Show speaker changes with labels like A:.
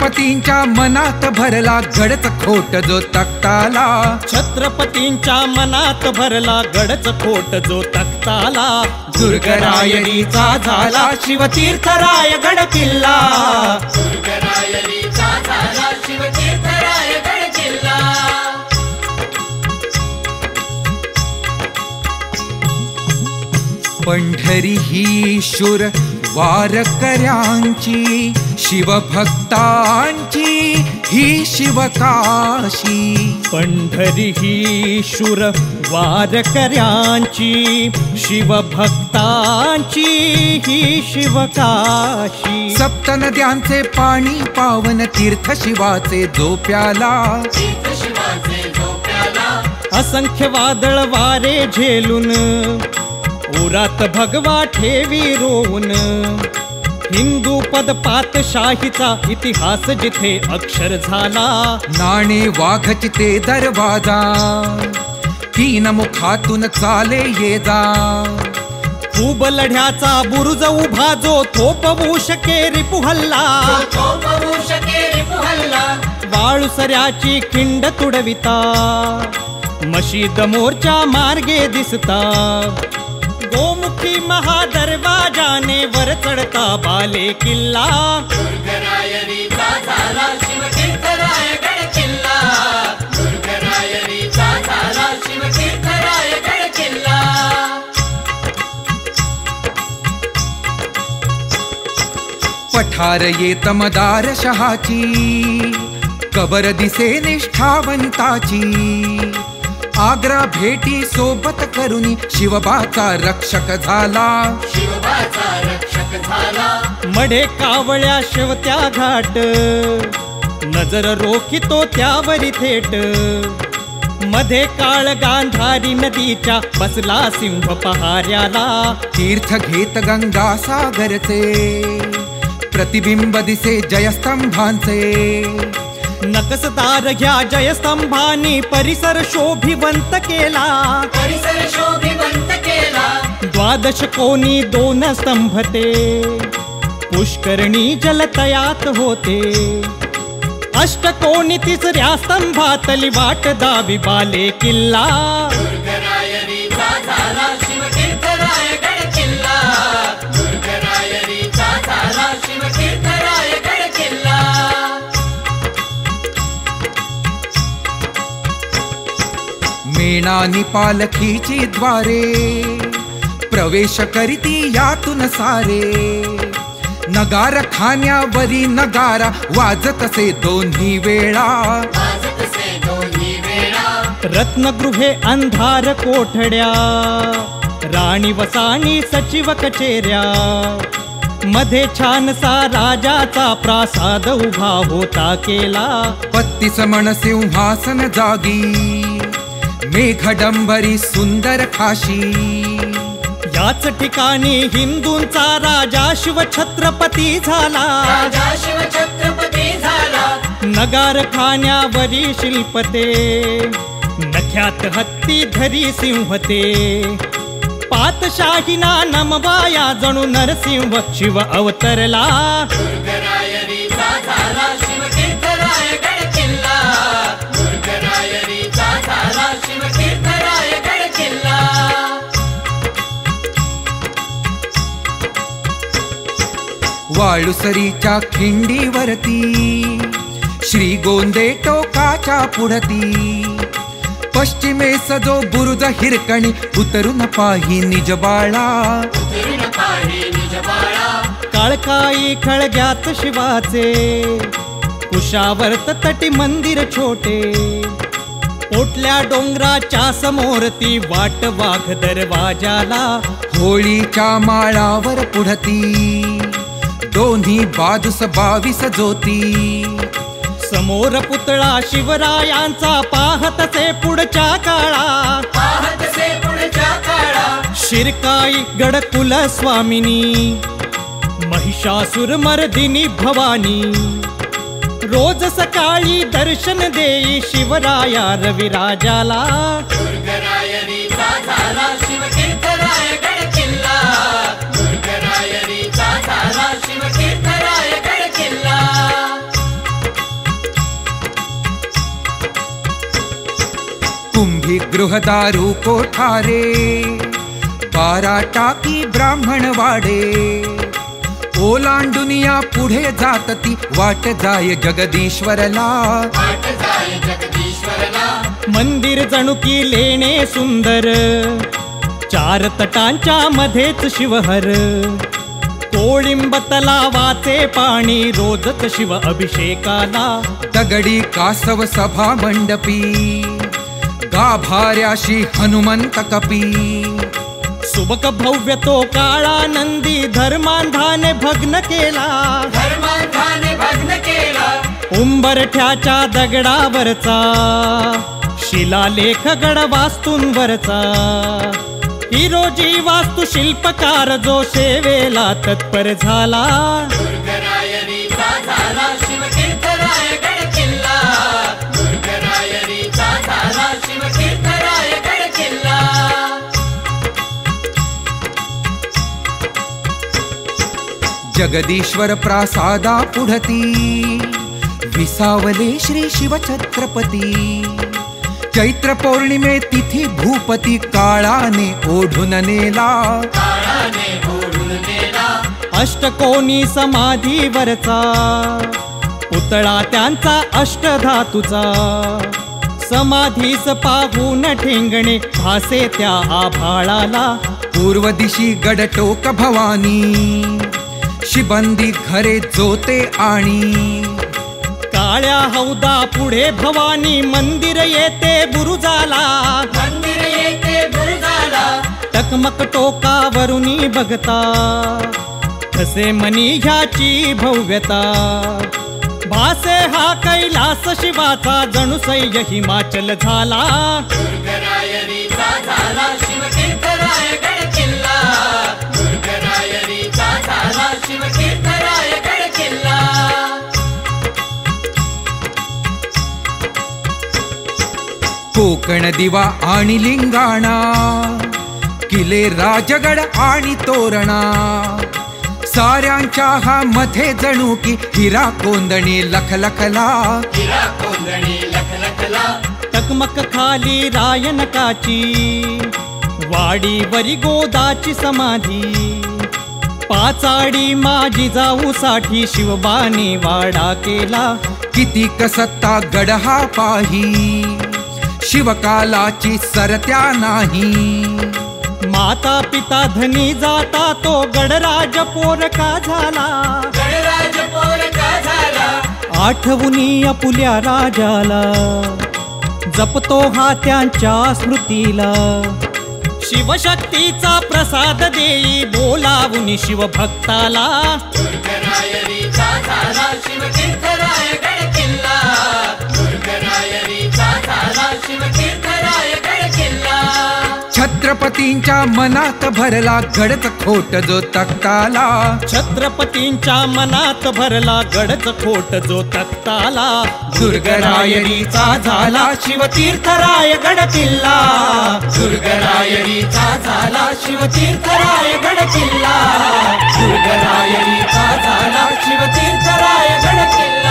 A: छत्रपतींच्या मनात भरला घडच खोट जो तख्ताला,
B: छत्रपतींच्या मनात भरला घडच खोट जो तख्ताला,
A: दुर्गरायणीचा झाला
B: शिवतीर्थरायगड किल्ला,
C: दुर्गरायणीचा झाला शिवतीर्थरायगड किल्ला.
A: पंढरी ही शूर वारकऱ्यांची, शिवभक्तांची ही शिवकाशी.
B: पंढरी ही शूर वारकऱ्यांची, शिवभक्तांची ही शिवकाशी.
A: सप्त नद्यांचे पाणी पावन तीर्थ शिवाचे जो प्याला,
C: तीर्थ शिवाचे जो प्याला.
B: असंख्य वादळ वारे झेलून उरात भगवा ठेवी रोवून, हिंदू पद पातशाहीचा इतिहास जिथे अक्षर झाला,
A: नाणे वाघची ते दरवाजा, तीन मुखातून चाले ये जा.
B: खूप लढ्याचा बुरुज उभा जो थोपवू शके रिपुहल्ला,
C: थोपवू शके रिपुहल्ला.
B: वाळुसऱ्याची खिंड तुडविता, मशीद मोर्चा मार्गे दिसता. गोमुखी महादरवाजाने वर चढता बाले किल्ला,
C: दुर्गरायणीचा झाला शिवतीर्थरायगड किल्ला, दुर्गरायणीचा झाला शिवतीर्थरायगड किल्ला.
A: पठार येत मदार शहाची, कबर दिसे निष्ठावंताची. आग्रा भेटी सोबत करुनी शिवबाचा रक्षक झाला,
C: शिवबाचा रक्षक झाला.
B: मढे कावळ्या शेवत्या घाट, नजर रोखितो त्यावरी थेट. मध्ये काळ गांधारी नदीच्या बसला सिंह पहाऱ्याला,
A: तीर्थ घेत गंगा सागरचे प्रतिबिंब दिसे जयस्तंभांचे.
B: नकसदार घ्या जयस्तंभानी परिसर शोभिवंत केला,
C: परिसर शोभिवंत केला.
B: 12 कोणी 2 स्तंभ ते, पुष्करणी जलतयात होते. अष्टकोनी 3ऱ्या स्तंभातली वाट दावी बाले किल्ला,
C: दुर्गरायणीचा झाला शिवतीर्थरायगड किल्ला, दुर्गरायणीचा झाला शिवतीर्थरायगड किल्ला.
A: मेणानी पालखीची द्वारे प्रवेश करीती यातून सारे. नगार खाण्यावरी नगारा वाजतसे दोन्ही वेळा,
C: वाजतसे दोन्ही वेळा.
B: रत्नगृहे अंधार कोठड्या, राणी वसाणी सचिव कचेऱ्या. मध्ये छानसा राजाचा प्रासाद उभा होता केला.
A: 32 मण सिंहासन जागी, मेघडंबरी सुंदर खाशी.
B: याच ठिकाणी हिंदूंचा राजा शिवछत्रपती झाला,
C: राजा शिवछत्रपती झाला.
B: नगार खाण्यावरी शिल्पते, नख्यात हत्ती धरी सिंहते. पातशाहीना नमवाया जणू नरसिंह शिव अवतरला,
C: दुर्गरायणीचा झाला शिवतीर्थरायगड किल्ला, दुर्गरायणीचा झाला शिवतीर्थरायगड किल्ला.
A: वाळुसरीच्या खिंडीवरती, श्रीगोंदे टोकाच्या पुढती. पश्चिमेस जो बुरुज हिरकणी, उतरून पाही निजबाळा,
C: उतरून पाही निजबाळा.
B: काळकाई खळग्यात शिवाचे, कुशावर्त तटी मंदिर छोटे. पोटल्या डोंगराच्या समोर ती वाट वाघ दरवाजाला,
A: होळीच्या माळावर पुढती. दोन्ही बाजूस 22 ज्योती.
B: समोर पुतळा शिवरायांचा पाहतसे पुढच्या काळा,
C: पाहतसे पुढच्या काळा.
B: शिरकाई गडकुल स्वामिनी, महिषासुर मर्दिनी भवानी. रोज सकाळी दर्शन देई शिवराया रविराजाला,
C: दुर्गरायणीचा झाला शिवतीर्थरायगड किल्ला, दुर्गरायणीचा झाला शिवतीर्थरायगड किल्ला.
A: कुंभी गृहदारू कोठारे, 12 टाकी ब्राह्मण वाडे. ओलांडुनिया पुढे जात ती वाट जाय जगदीश्वरला.
C: वाट जाय जगदीश्वरला.
B: मंदिर जणुकी लेणे सुंदर, 4 तटांच्या मध्येच शिवहर. कोळिंब तलावाचे पाणी रोजच शिव अभिषेकाला.
A: दगडी कासव सभा मंडपी, गाभाऱ्याशी हनुमंत कपी.
B: सुबक भव्य तो काळा नंदी, धर्मांधाने भग्न केला.
C: धर्मांधाने भग्न केला.
B: उंबरठ्याच्या दगडावरचा, शिलालेख गड वास्तूंवरचा. हिरोजी वास्तुशिल्पकार जो सेवेला तत्पर झाला.
C: दुर्गरायरीचा झाला शिवतीर्थरायगड किल्ला. दुर्गरायरीचा झाला शिवतीर्थरायगड किल्ला.
A: जगदीश्वर प्रासादा पुढती, विसावले श्री शिवछत्रपती. चैत्र पौर्णिमे तिथी भूपती, काळाने ओढून नेला.
C: काळाने ओढून नेला.
B: अष्टकोनी समाधीवरचा, पुतळा त्यांचा अष्टधातूचा. समाधीस पाहून ठेंगणे भासे त्या आभाळाला.
A: पूर्व दिशी गडटोक भवानी, शिबंदी घरे जोते आणि.
B: काळ्या हौदा पुढे भवानी, मंदिर येते बुरुजाला.
C: मंदिर येते बुरुजाला.
B: टकमक टोकावरुनी बघता, कसे मनी ह्याची भव्यता. भासे हा कैलास शिवाचा, जणू सह्य हिमाचल झाला.
C: दुर्गरायरीचा झाला शिवतीर्थरायगड किल्ला. दुर्गरायरीचा झाला शिवतीर्थरायगड किल्ला.
A: कोकण दिवा आणि लिंगाणा, किल्ले राजगड आणि तोरणा. साऱ्यांच्या हा मध्ये जणू की हिरा कोंदणी लखलखला.
C: हिरा कोंदणी लखलखला.
B: टकमक खाली रायनकाची, वाडीवरी गोदाची समाधी. पाचाडी माझी जाऊसाठी, शिवबाने वाडा केला.
A: किती कसत्ता गड हा पाही, शिवकालाची सरत्या नाही.
B: माता पिता धनी जाता, तो गडराज पोरका झाला.
C: गडराज पोरका झाला.
B: आठवुनी आपुल्या राजाला, जपतो हा त्यांच्या स्मृतीला. शिवशक्तीचा प्रसाद देई, बोलावुनी शिवभक्ताला.
C: दुर्गरायरीचा झाला शिवतीर्थरायगड किल्ला. दुर्गरायरीचा झाला शिवतीर्थरायगड किल्ला.
A: छत्रपतींच्या मनात भरला गडच खोट जो तख्ताला.
B: छत्रपतींच्या मनात भरला गडच खोट जो तख्ताला. दुर्गरायरीचा झाला शिवतीर्थरायगड किल्ला.
C: दुर्गरायरीचा झाला शिवतीर्थरायगड किल्ला. दुर्गरायरीचा झाला शिवतीर्थरायगड किल्ला.